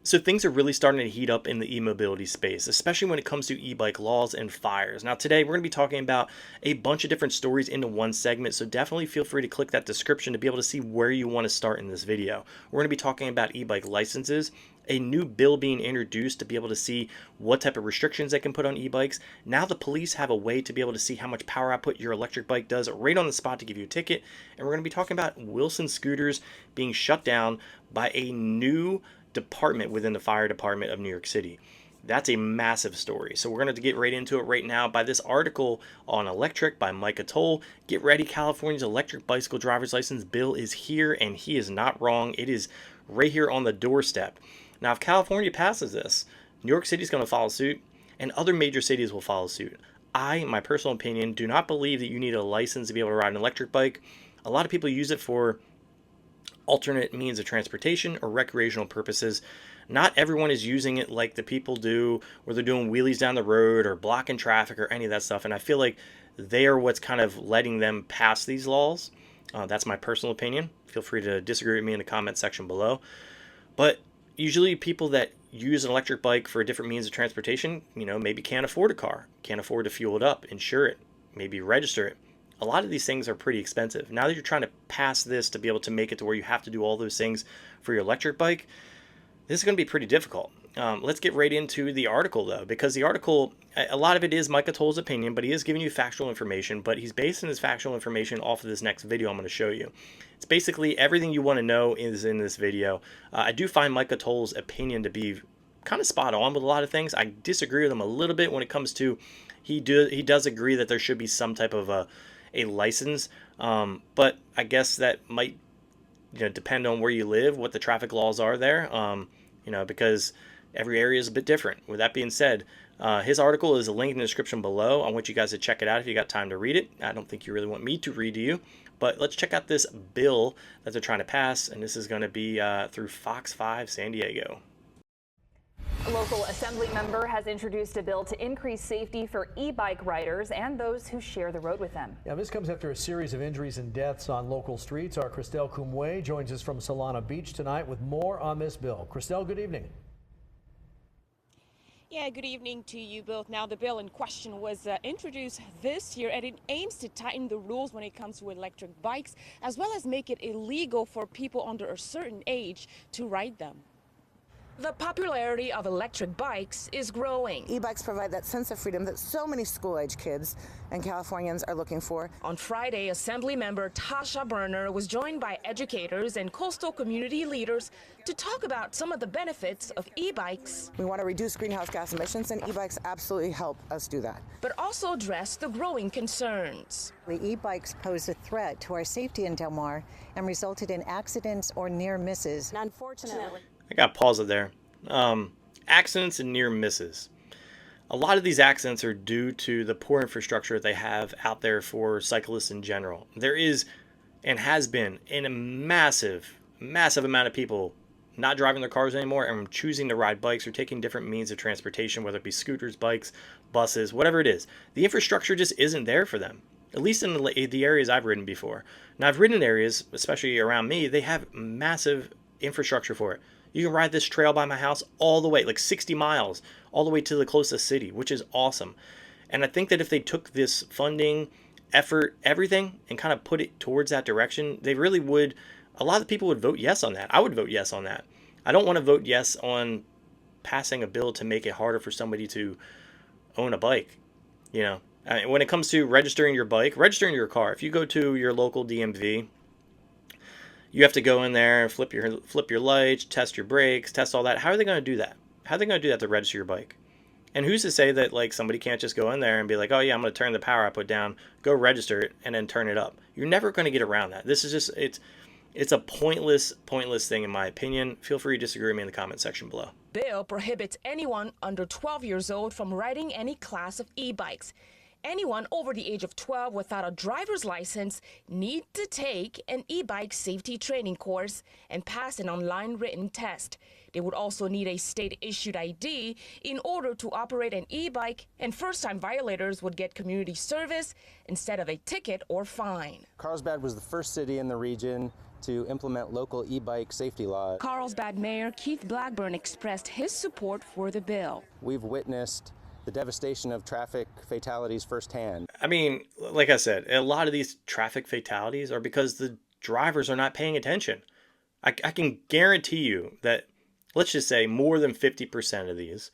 So things are really starting to heat up in the e-mobility space, especially when it comes to e-bike laws and fires. Now today we're going to be talking about a bunch of different stories into one segment, so definitely feel free to click that description to be able to see where you want to start in this video. We're going to be talking about e-bike licenses, a new bill being introduced to be able to see what type of restrictions they can put on e-bikes. Now the police have a way to be able to see how much power output your electric bike does right on the spot to give you a ticket. And we're going to be talking about Wilson scooters being shut down by a new department within the fire department of New York City. That's a massive story. So we're going to get right into it right now by this article on electric by Micah Toll. Get ready, California's electric bicycle driver's license bill is here, and he is not wrong. It is right here on the doorstep. Now, if California passes this, New York City is going to follow suit, and other major cities will follow suit. I, my personal opinion, do not believe that you need a license to be able to ride an electric bike. A lot of people use it for alternate means of transportation or recreational purposes. Not everyone is using it like the people do, where they're doing wheelies down the road or blocking traffic or any of that stuff. And I feel like they are what's kind of letting them pass these laws. That's my personal opinion. Feel free to disagree with me in the comment section below. But usually people that use an electric bike for a different means of transportation, maybe can't afford a car, can't afford to fuel it up, insure it, maybe register it. A lot of these things are pretty expensive. Now that you're trying to pass this to be able to make it to where you have to do all those things for your electric bike, this is going to be pretty difficult. Let's get right into the article, though, because the article, a lot of it is Micah Toll's opinion, but he is giving you factual information, but he's basing his factual information off of this next video I'm going to show you. It's basically everything you want to know is in this video. I do find Micah Toll's opinion to be kind of spot on with a lot of things. I disagree with him a little bit when it comes to, he does agree that there should be some type of a license, but I guess that might depend on where you live, what the traffic laws are there, because every area is a bit different. With that being said, his article is linked in the description below. I want you guys to check it out if you got time to read it. I don't think you really want me to read to you, but let's check out this bill that they're trying to pass, and this is going to be through Fox 5 San Diego. A local assembly member has introduced a bill to increase safety for e-bike riders and those who share the road with them. Yeah, this comes after a series of injuries and deaths on local streets. Our Christelle Kumwe joins us from Solana Beach tonight with more on this bill. Christelle, good evening. Yeah, good evening to you both. Now, the bill in question was introduced this year, and it aims to tighten the rules when it comes to electric bikes, as well as make it illegal for people under a certain age to ride them. The popularity of electric bikes is growing. E-bikes provide that sense of freedom that so many school-age kids and Californians are looking for. On Friday, Assemblymember Tasha Burner was joined by educators and coastal community leaders to talk about some of the benefits of e-bikes. We want to reduce greenhouse gas emissions, and e-bikes absolutely help us do that. But also address the growing concerns. The e-bikes pose a threat to our safety in Del Mar and resulted in accidents or near misses. And unfortunately, I got to pause it there. Accidents and near misses. A lot of these accidents are due to the poor infrastructure they have out there for cyclists in general. There is and has been a massive amount of people not driving their cars anymore and choosing to ride bikes or taking different means of transportation, whether it be scooters, bikes, buses, whatever it is. The infrastructure just isn't there for them, at least in the areas I've ridden before. Now, I've ridden in areas, especially around me, they have massive infrastructure for it. You can ride this trail by my house all the way, like 60 miles, all the way to the closest city, which is awesome. And I think that if they took this funding, effort, everything, and kind of put it towards that direction, they really would, a lot of people would vote yes on that. I would vote yes on that. I don't want to vote yes on passing a bill to make it harder for somebody to own a bike. When it comes to registering your bike, registering your car, if you go to your local DMV, you have to go in there and flip your lights, test your brakes, test all that. How are they going to do that? How are they going to do that to register your bike? And who's to say that somebody can't just go in there and be like, oh yeah, I'm going to turn the power output down, go register it, and then turn it up? You're never going to get around that. This is just, it's a pointless thing in my opinion. Feel free to disagree with me in the comment section below. Bill prohibits anyone under 12 years old from riding any class of e-bikes. Anyone over the age of 12 without a driver's license need to take an e-bike safety training course and pass an online written test. They would also need a state-issued ID in order to operate an e-bike, and first-time violators would get community service instead of a ticket or fine. Carlsbad was the first city in the region to implement local e-bike safety laws. Carlsbad Mayor Keith Blackburn expressed his support for the bill. We've witnessed the devastation of traffic fatalities firsthand. I mean, like I said, a lot of these traffic fatalities are because the drivers are not paying attention. I can guarantee you that, let's just say, more than 50% of these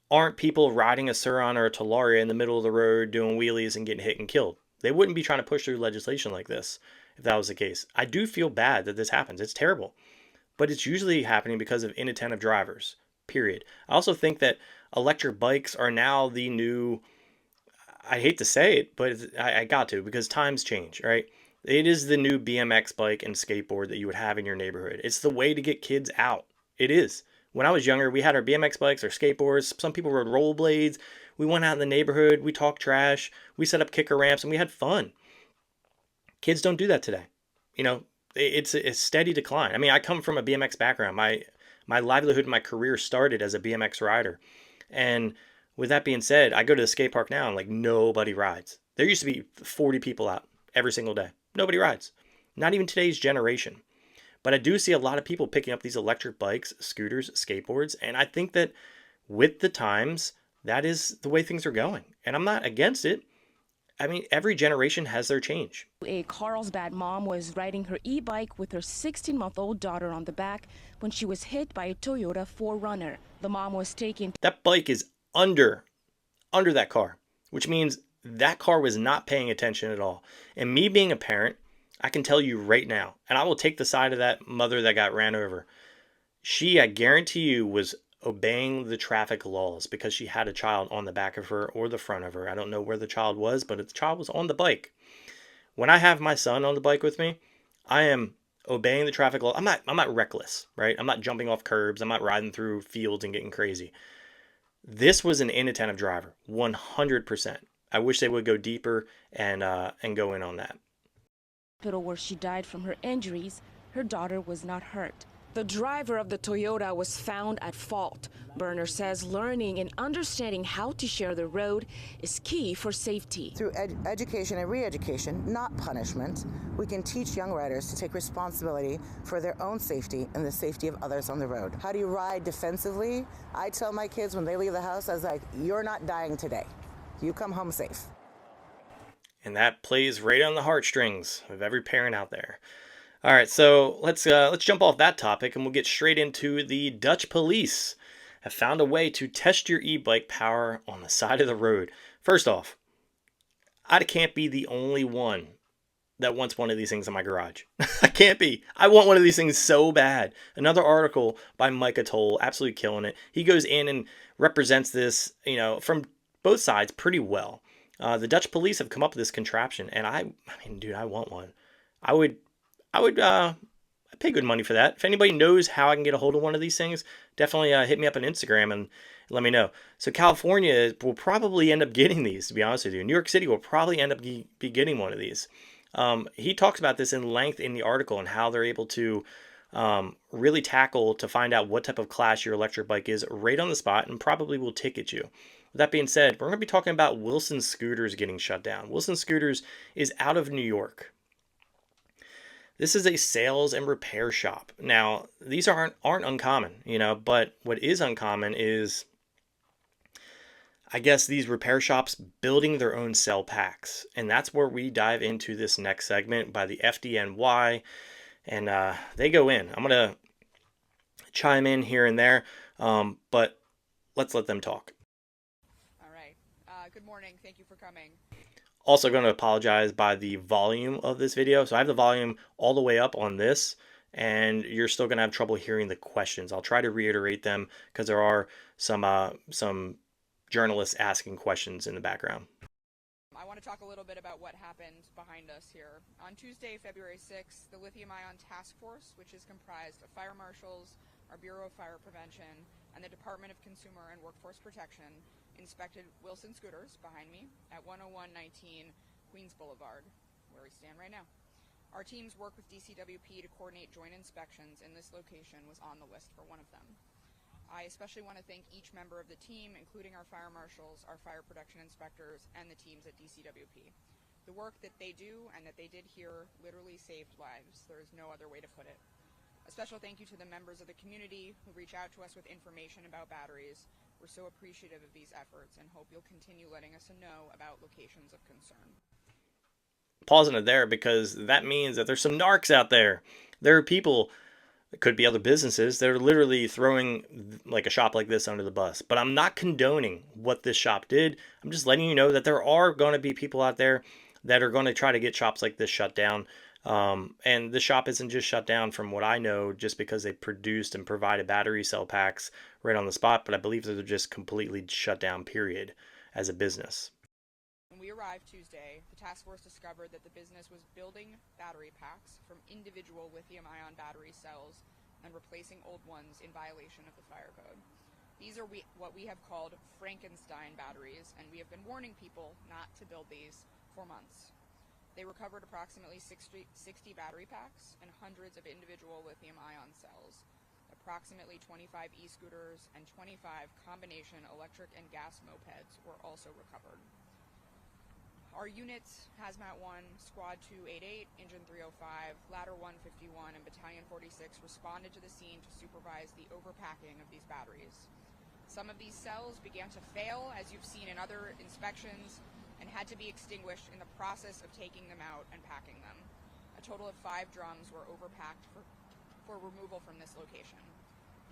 aren't people riding a Surron or a Talaria in the middle of the road doing wheelies and getting hit and killed. They wouldn't be trying to push through legislation like this if that was the case. I do feel bad that this happens. It's terrible. But it's usually happening because of inattentive drivers, period. I also think that electric bikes are now the new, I hate to say it, but I got to, because times change, right? It is the new BMX bike and skateboard that you would have in your neighborhood. It's the way to get kids out. It is. When I was younger, we had our BMX bikes, our skateboards. Some people rode rollerblades. We went out in the neighborhood. We talked trash. We set up kicker ramps, and we had fun. Kids don't do that today. You know, it's a steady decline. I mean, I come from a BMX background. My livelihood and my career started as a BMX rider. And with that being said, I go to the skate park now and like nobody rides. There used to be 40 people out every single day. Nobody rides. Not even today's generation. But I do see a lot of people picking up these electric bikes, scooters, skateboards. And I think that with the times, that is the way things are going. And I'm not against it. I mean, every generation has their change. A Carlsbad mom was riding her e-bike with her 16-month-old daughter on the back when she was hit by a Toyota 4Runner. The mom was taken. That bike is under that car, which means that car was not paying attention at all. And me being a parent, I can tell you right now, and I will take the side of that mother that got ran over. She, I guarantee you, was obeying the traffic laws because she had a child on the back of her or the front of her. I don't know where the child was, but the child was on the bike. When I have my son on the bike with me, I am obeying the traffic law. I'm not reckless, right? I'm not jumping off curbs. I'm not riding through fields and getting crazy. This was an inattentive driver, 100%. I wish they would go deeper and go in on that. Hospital where she died from her injuries. Her daughter was not hurt. The driver of the Toyota was found at fault. Berner says learning and understanding how to share the road is key for safety. Through education and re-education, not punishment, we can teach young riders to take responsibility for their own safety and the safety of others on the road. How do you ride defensively? I tell my kids when they leave the house, I was like, you're not dying today. You come home safe. And that plays right on the heartstrings of every parent out there. All right, so let's jump off that topic and we'll get straight into the Dutch police have found a way to test your e-bike power on the side of the road. First off, I can't be the only one that wants one of these things in my garage. I can't be. I want one of these things so bad. Another article by Micah Toll, absolutely killing it. He goes in and represents this, you know, from both sides pretty well. The Dutch police have come up with this contraption, and I mean, dude, I want one. I would pay good money for that. If anybody knows how I can get a hold of one of these things, definitely hit me up on Instagram and let me know. So California will probably end up getting these, to be honest with you. New York City will probably end up be getting one of these. He talks about this in length in the article and how they're able to really tackle to find out what type of class your electric bike is right on the spot and probably will ticket you. With that being said, we're going to be talking about Wilson Scooters getting shut down. Wilson Scooters is out of New York. This is a sales and repair shop. Now, these aren't uncommon, you know, but what is uncommon is, I guess, these repair shops building their own cell packs. And that's where we dive into this next segment by the FDNY. And they go in. I'm going to chime in here and there, but let's let them talk. All right. Good morning. Thank you for coming. Also going to apologize by the volume of this video. So I have the volume all the way up on this, and you're still going to have trouble hearing the questions. I'll try to reiterate them because there are some journalists asking questions in the background. I want to talk a little bit about what happened behind us here. On Tuesday, February 6th, the Lithium-Ion Task Force, which is comprised of fire marshals, our Bureau of Fire Prevention, and the Department of Consumer and Workforce Protection, inspected Wilson Scooters behind me at 10119 Queens Boulevard, where we stand right now. Our team's work with DCWP to coordinate joint inspections in this location was on the list for one of them. I especially want to thank each member of the team, including our fire marshals, our fire protection inspectors, and the teams at DCWP. The work that they do and that they did here literally saved lives. There is no other way to put it. A special thank you to the members of the community who reach out to us with information about batteries. We're so appreciative of these efforts and hope you'll continue letting us know about locations of concern. Pausing it there because that means that there's some narcs out there. There are people, it could be other businesses, that are literally throwing like a shop like this under the bus. But I'm not condoning what this shop did. I'm just letting you know that there are going to be people out there that are going to try to get shops like this shut down. And the shop isn't just shut down from what I know just because they produced and provided battery cell packs right on the spot, but I believe that they're just completely shut down, period, as a business. When we arrived Tuesday, the task force discovered that the business was building battery packs from individual lithium-ion battery cells and replacing old ones in violation of the fire code. These are what we have called Frankenstein batteries, and we have been warning people not to build these for months. They recovered approximately 60 battery packs and hundreds of individual lithium-ion cells. Approximately 25 e-scooters and 25 combination electric and gas mopeds were also recovered. Our units, Hazmat 1, Squad 288, Engine 305, Ladder 151, and Battalion 46 responded to the scene to supervise the overpacking of these batteries. Some of these cells began to fail, as you've seen in other inspections, and had to be extinguished in the process of taking them out and packing them. A total of 5 drums were overpacked for removal from this location.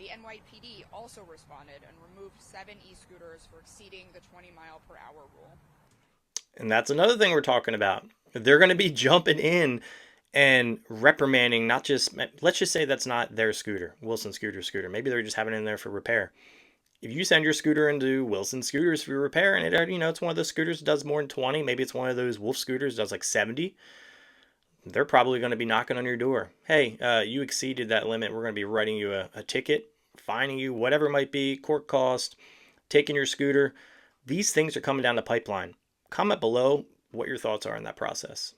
The NYPD also responded and removed 7 e-scooters for exceeding the 20-mile-per-hour rule. And that's another thing we're talking about. They're going to be jumping in and reprimanding, not just, let's just say that's not their scooter, Wilson scooter. Maybe they're just having it in there for repair. If you send your scooter into Wilson Scooters for repair and it's one of those scooters that does more than 20, maybe it's one of those Wolf scooters that does like 70, they're probably going to be knocking on your door. Hey, you exceeded that limit. We're going to be writing you a ticket, fining you, whatever it might be, court cost, taking your scooter. These things are coming down the pipeline. Comment below what your thoughts are in that process.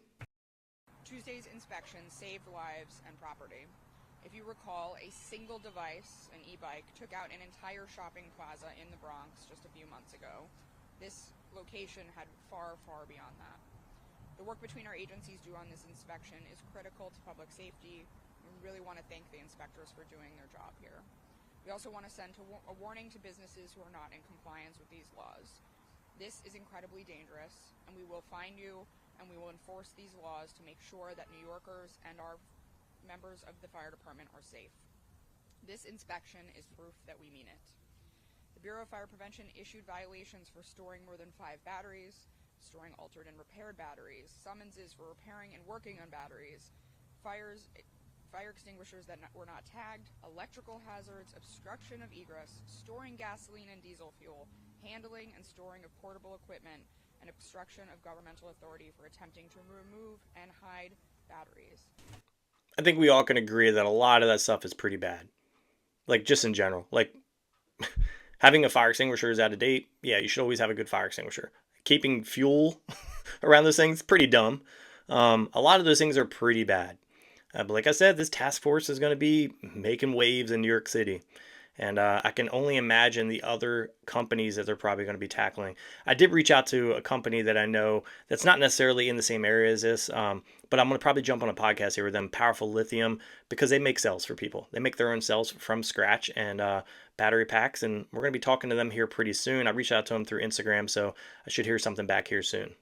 Tuesday's inspection saved lives and property. If you recall, a single device, an e-bike, took out an entire shopping plaza in the Bronx just a few months ago. This location had far, far beyond that. The work between our agencies do on this inspection is critical to public safety. We really want to thank the inspectors for doing their job here. We also want to send a warning to businesses who are not in compliance with these laws. This is incredibly dangerous, and we will find you, and we will enforce these laws to make sure that New Yorkers and our members of the fire department are safe. This inspection is proof that we mean it. The Bureau of Fire Prevention issued violations for storing more than 5 batteries, storing altered and repaired batteries, summonses for repairing and working on batteries, fire extinguishers that were not tagged, electrical hazards, obstruction of egress, storing gasoline and diesel fuel, handling and storing of portable equipment, and obstruction of governmental authority for attempting to remove and hide batteries. I think we all can agree that a lot of that stuff is pretty bad. Like, just in general. Like, having a fire extinguisher is out of date. Yeah, you should always have a good fire extinguisher. Keeping fuel around those things, pretty dumb. A lot of those things are pretty bad. But like I said, this task force is going to be making waves in New York City. And I can only imagine the other companies that they're probably going to be tackling. I did reach out to a company that I know that's not necessarily in the same area as this, but I'm going to probably jump on a podcast here with them, Powerful Lithium, because they make cells for people. They make their own cells from scratch and battery packs, and we're going to be talking to them here pretty soon. I reached out to them through Instagram, so I should hear something back here soon.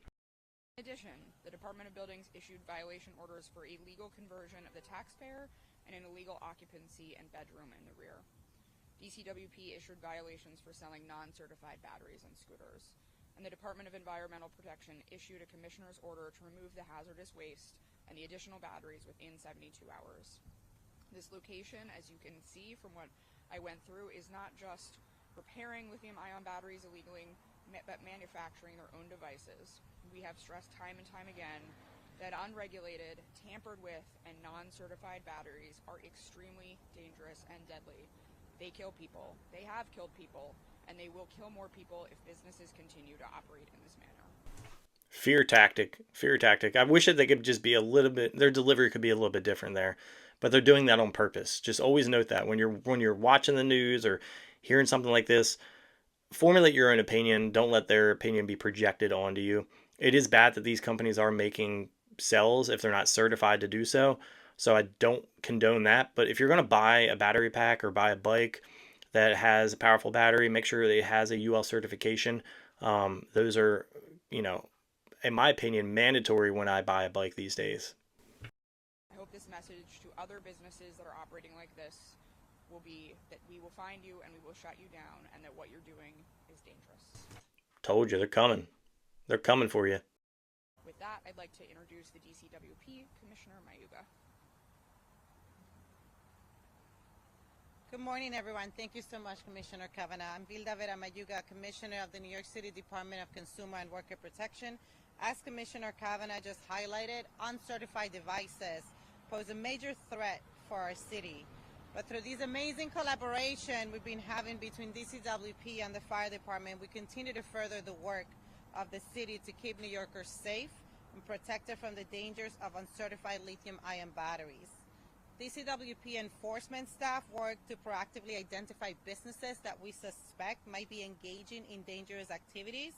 In addition, the Department of Buildings issued violation orders for illegal conversion of the taxpayer and an illegal occupancy and bedroom in the rear. DCWP issued violations for selling non-certified batteries and scooters, and the Department of Environmental Protection issued a commissioner's order to remove the hazardous waste and the additional batteries within 72 hours. This location, as you can see from what I went through, is not just repairing lithium-ion batteries illegally, but manufacturing their own devices. We have stressed time and time again that unregulated, tampered with, and non-certified batteries are extremely dangerous and deadly. They kill people, they have killed people, and they will kill more people if businesses continue to operate in this manner. Fear tactic. I wish that they could just be a little bit, their delivery could be a little bit different there, but they're doing that on purpose. Just always note that when you're watching the news or hearing something like this, formulate your own opinion. Don't let their opinion be projected onto you. It is bad that these companies are making cells if they're not certified to do so. So I don't condone that. But if you're going to buy a battery pack or buy a bike that has a powerful battery, make sure that it has a UL certification. Those are, you know, in my opinion, mandatory when I buy a bike these days. I hope this message to other businesses that are operating like this will be that we will find you and we will shut you down, and that what you're doing is dangerous. Told you, they're coming. They're coming for you. With that, I'd like to introduce the DCWP, Commissioner Mayuga. Good morning, everyone. Thank you so much, Commissioner Kavanagh. I'm Vilda Vera Mayuga, Commissioner of the New York City Department of Consumer and Worker Protection. As Commissioner Kavanagh just highlighted, uncertified devices pose a major threat for our city. But through this amazing collaboration we've been having between DCWP and the Fire Department, we continue to further the work of the city to keep New Yorkers safe and protected from the dangers of uncertified lithium-ion batteries. DCWP enforcement staff work to proactively identify businesses that we suspect might be engaging in dangerous activities.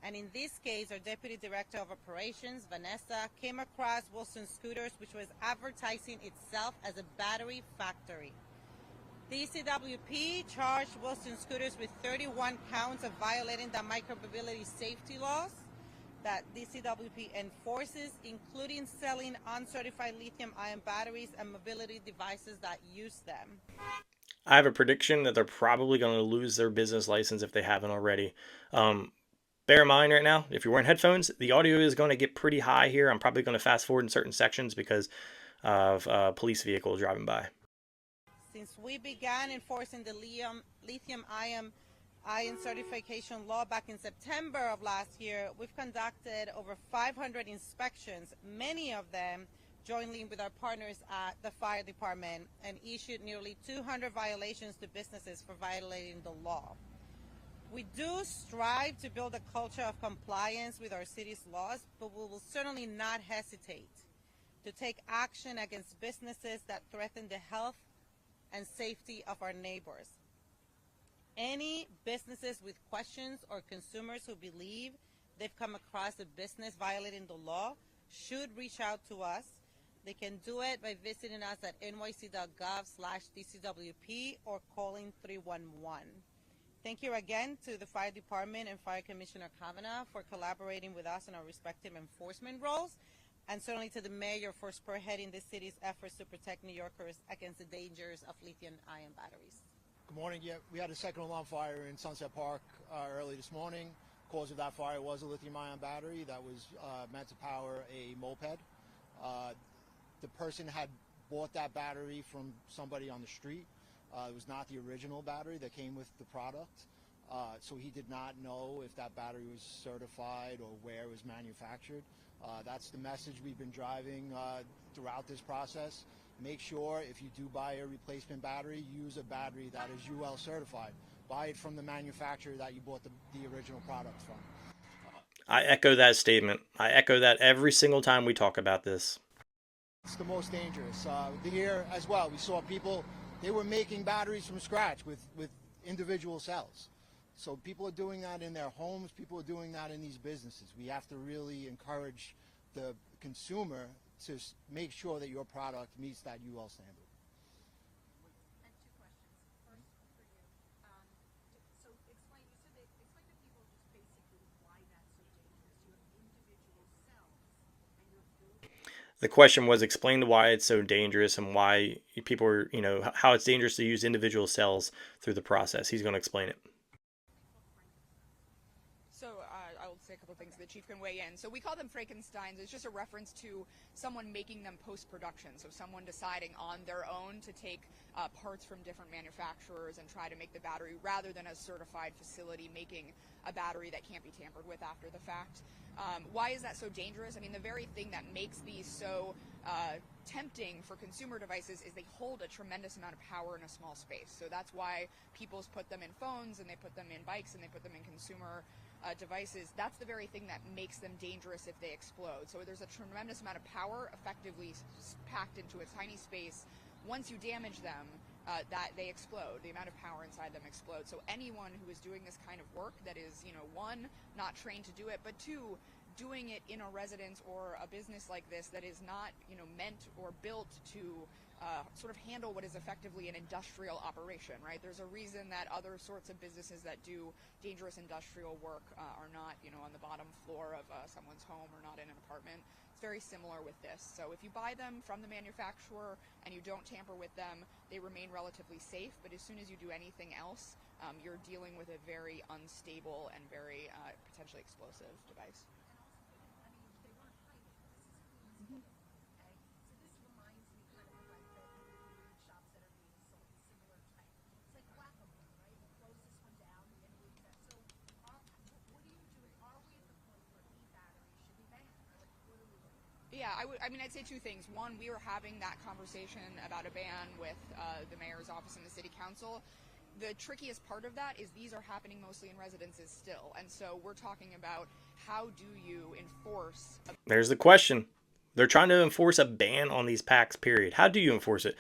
And in this case, our Deputy Director of Operations, Vanessa, came across Wilson Scooters, which was advertising itself as a battery factory. DCWP charged Wilson Scooters with 31 counts of violating the micromobility safety laws that DCWP enforces, including selling uncertified lithium-ion batteries and mobility devices that use them. I have a prediction that they're probably going to lose their business license if they haven't already. Bear in mind right now, if you're wearing headphones, the audio is going to get pretty high here. I'm probably going to fast forward in certain sections because of a police vehicle driving by. Since we began enforcing the lithium-ion certification law back in September of last year, we've conducted over 500 inspections, many of them jointly with our partners at the Fire Department, and issued nearly 200 violations to businesses for violating the law. We do strive to build a culture of compliance with our city's laws, but we will certainly not hesitate to take action against businesses that threaten the health and safety of our neighbors. Any businesses with questions or consumers who believe they've come across a business violating the law should reach out to us. They can do it by visiting us at nyc.gov/DCWP or calling 311. Thank you again to the Fire Department and Fire Commissioner Kavanagh for collaborating with us in our respective enforcement roles, and certainly to the Mayor for spearheading the city's efforts to protect New Yorkers against the dangers of lithium-ion batteries. Good morning. Yeah, we had a second alarm fire in Sunset Park early this morning. Cause of that fire was a lithium-ion battery that was meant to power a moped. The person had bought that battery from somebody on the street. It was not the original battery that came with the product, so he did not know if that battery was certified or where it was manufactured. That's the message we've been driving throughout this process. Make sure if you do buy a replacement battery, use a battery that is UL certified. Buy it from the manufacturer that you bought the original product from. I echo that statement. I echo that every single time we talk about this. It's the most dangerous. Here as well, we saw people, they were making batteries from scratch with individual cells. So people are doing that in their homes, people are doing that in these businesses. We have to really encourage the consumer to make sure that your product meets that UL standard. And two questions. First for you. So explain to people just basically why that's so dangerous. You have individual cells and you're building. The question was explain why it's so dangerous and why people are, how it's dangerous to use individual cells through the process. He's going to explain it. So I'll say a couple things. The chief can weigh in. So we call them Frankensteins. It's just a reference to someone making them post-production. So someone deciding on their own to take parts from different manufacturers and try to make the battery rather than a certified facility making a battery that can't be tampered with after the fact. Why is that so dangerous? I mean, the very thing that makes these so tempting for consumer devices is they hold a tremendous amount of power in a small space. So that's why people put them in phones and they put them in bikes and they put them in consumer devices. That's the very thing that makes them dangerous if they explode. So there's a tremendous amount of power effectively packed into a tiny space. Once you damage them, that they explode. The amount of power inside them explodes. So anyone who is doing this kind of work that is, one, not trained to do it, but two, doing it in a residence or a business like this that is not, meant or built to sort of handle what is effectively an industrial operation, right? There's a reason that other sorts of businesses that do dangerous industrial work are not, on the bottom floor of someone's home or not in an apartment. It's very similar with this. So if you buy them from the manufacturer and you don't tamper with them, they remain relatively safe. But as soon as you do anything else, you're dealing with a very unstable and very potentially explosive device. Yeah, I'd say two things. One, we were having that conversation about a ban with the mayor's office and the city council. The trickiest part of that is these are happening mostly in residences still. And so we're talking about how do you enforce... There's the question. They're trying to enforce a ban on these packs, period. How do you enforce it?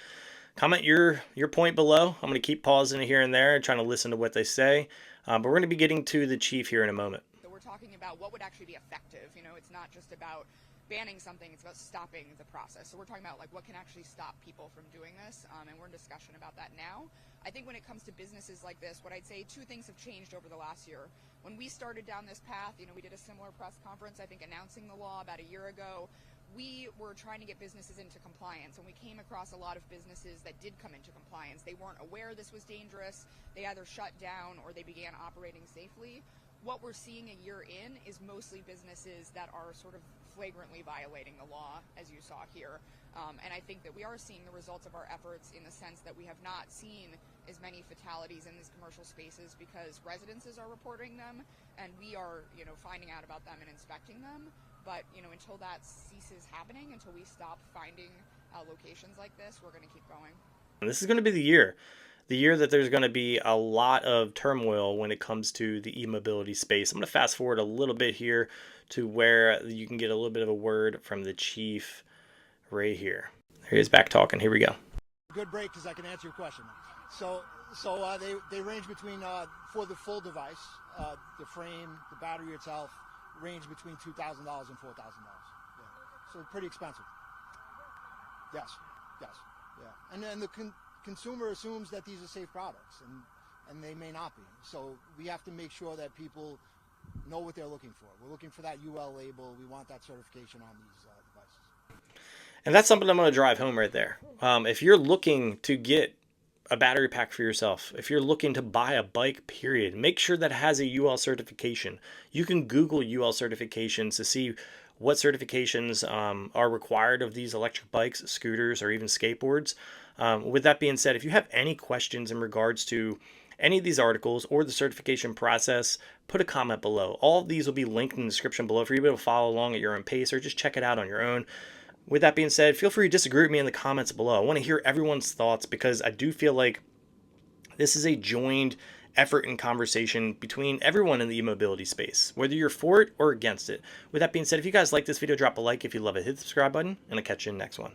Comment your point below. I'm going to keep pausing here and there and trying to listen to what they say. But we're going to be getting to the chief here in a moment. So we're talking about what would actually be effective. It's not just about banning something, it's about stopping the process. So we're talking about what can actually stop people from doing this, and we're in discussion about that now. I think when it comes to businesses like this, what I'd say, two things have changed over the last year. When we started down this path, we did a similar press conference, I think announcing the law about a year ago. We were trying to get businesses into compliance, and we came across a lot of businesses that did come into compliance. They weren't aware this was dangerous. They either shut down or they began operating safely. What we're seeing a year in is mostly businesses that are sort of flagrantly violating the law, as you saw here. And I think that we are seeing the results of our efforts in the sense that we have not seen as many fatalities in these commercial spaces because residences are reporting them, and we are, finding out about them and inspecting them. But, until that ceases happening, until we stop finding locations like this, we're going to keep going. And this is going to be the year that there's going to be a lot of turmoil when it comes to the e-mobility space. I'm going to fast forward a little bit here to where you can get a little bit of a word from the chief right here. There he is back talking. Here we go. Good break because I can answer your question. So they range between, for the full device, the frame, the battery itself, range between $2,000 and $4,000. Yeah. So pretty expensive. Yes. Yeah. And then the consumer assumes that these are safe products, and they may not be. So we have to make sure that people know what they're looking for. We're looking for that UL label. We want that certification on these devices. And that's something I'm going to drive home right there. If you're looking to get a battery pack for yourself, if you're looking to buy a bike, period, make sure that it has a UL certification. You can Google UL certifications to see what certifications are required of these electric bikes, scooters, or even skateboards. With that being said, if you have any questions in regards to any of these articles or the certification process, put a comment below. All of these will be linked in the description below for you to be able to follow along at your own pace or just check it out on your own. With that being said, feel free to disagree with me in the comments below. I want to hear everyone's thoughts because I do feel like this is a joined effort and conversation between everyone in the e-mobility space, whether you're for it or against it. With that being said, if you guys like this video, drop a like. If you love it, hit the subscribe button, and I'll catch you in the next one.